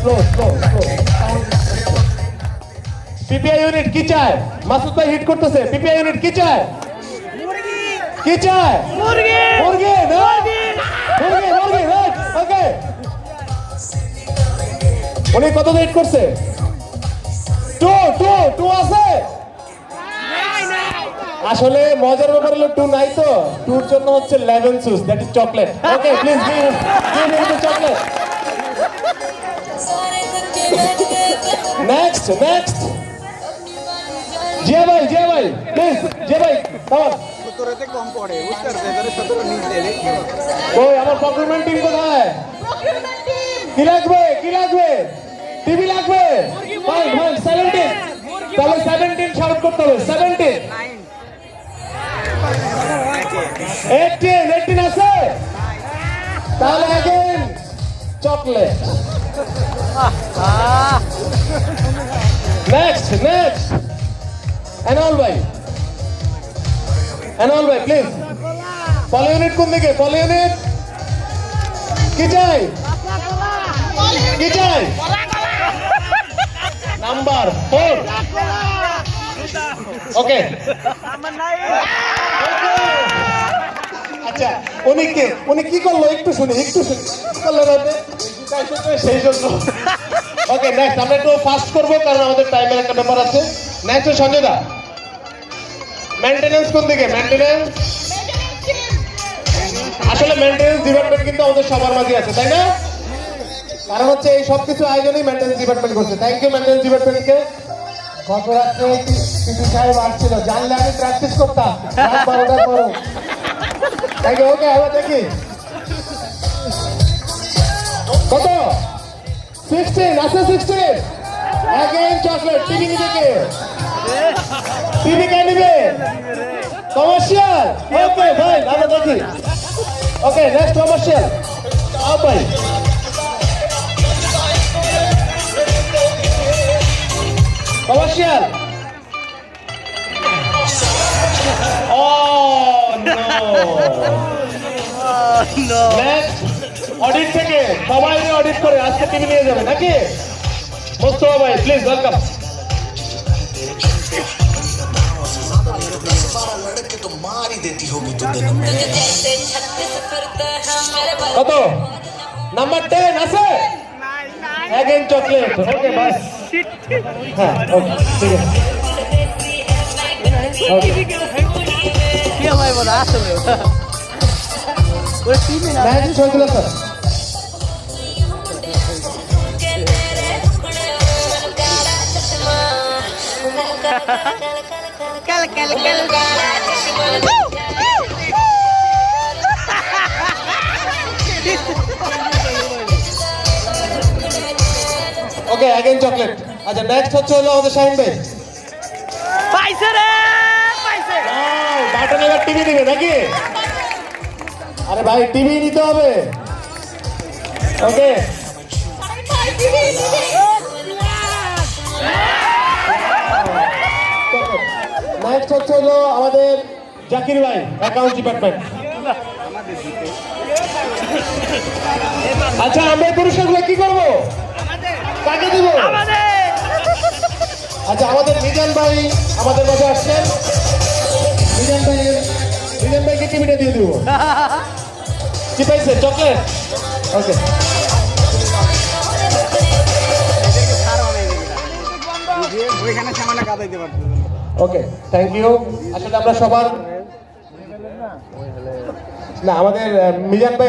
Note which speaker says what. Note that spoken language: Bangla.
Speaker 1: Slow slow slow. PPI unit কি চায়? মাসুদ ভাই হিট করতেছে। পিপিআই ইউনিট কি চায়? কি চায়? মুরগি মুরগি মুরগি মুরগি রাইট। ওকে, উনি কত হিট করছে? টু টু টু আছে। আসলে মজার ব্যাপার হলো টু নাই, তো টুর জন্য হচ্ছে lemon juice, that is chocolate. Okay, please give the chocolate. Next next Zia ভাই প্লিজ, জিয়া ভাই কাম।
Speaker 2: তোরেতে কম পড়ে উত্তর দেবে 17 নিচ দে রে।
Speaker 1: ওই আমার প্রকিউরমেন্ট টিম কোথায়? কি লাগবে কি লাগবে? টিভি লাগবে। ফাইন ফাইন 17, তাহলে 17 শাউট করতে হবে। 17 18 আছে, তাহলে अगेन চকলেট। নেক্সট নেক্সট এনল ভাই প্লিজ। পলি ইউনিট কোন দিকে? পলি ইউনিট কি চাই? কি চাই? নাম্বার 4। ওকে, আচ্ছা উনি কি করলো একটু শুনি কি করলো সেই জন্য। ওকে, নেক্সট আমরা একটু ফাস্ট করবো কারণ আমাদের টাইমের একটা ব্যাপার আছে। নেক্সট সঞ্জয় দা, মেইনটেনেন্স কোন দিকে? মেইনটেনেন্স, আসলে মেইনটেনেন্স ডিপার্টমেন্ট কিন্তু আমাদের সবার মাঝে আছে, তাই না? কারণ হচ্ছে এই সবকিছু আয়োজনই মেইনটেনেন্স ডিপার্টমেন্ট করছে। থ্যাংক ইউ মেইনটেনেন্স ডিপার্টমেন্টকে। গত রাত্রে পিপি সাহেব আসছিল, জানলে আমি প্র্যাকটিস করতাম রাত 12টার পরে। Thank you. ওকে, আবার দেখি কত? 16 আছে। 16 अगेन চকলেট। টিভি নিবে কে? টিভি কে নিবে? কমার্শিয়াল। ওকে ভাই, আমরা দেখি। ওকে, নেক্সট কমার্শিয়াল। আও ভাই, কমার্শিয়াল। ও নো। নেক্সট অডিট থেকে সবাই অডিট করে আজকে টিভি নিয়ে যাবে নাকি? মোস্তফা ভাই প্লিজ ওয়েলকাম। কত? নাম্বার 10 আছে। Again chocolate. ওকে বাস। হ্যাঁ, ওকে ঠিক আছে।
Speaker 2: কি ভাই বলা আসলে ওই টিমে না
Speaker 1: ম্যাচ হয়েছিল স্যার।
Speaker 2: কাল
Speaker 1: ওকে, अगेन চকলেট। আচ্ছা, নেক্সট হচ্ছে হলো আমাদের শাহিন ভাই।
Speaker 2: পাইছে রে পাইছে।
Speaker 1: বাটন এবার টিভি দিবে নাকি? আরে ভাই, টিভি নিতে হবে। ওকে, নেক্সট হচ্ছে হলো আমাদের জাকির ভাই, অ্যাকাউন্ট ডিপার্টমেন্ট। আচ্ছা, আমরা এই পুরস্কারগুলো কি করবো? কাকে দিব? আচ্ছা, আমাদের মিজান ভাই আমাদের মাঝে আসছেন। মিজান ভাইকে টিভিটা দিয়ে দিব। কি পাইছে? Chocolate. Okay, okay thank you. আসলে আমরা সবার না, আমাদের মিজান ভাই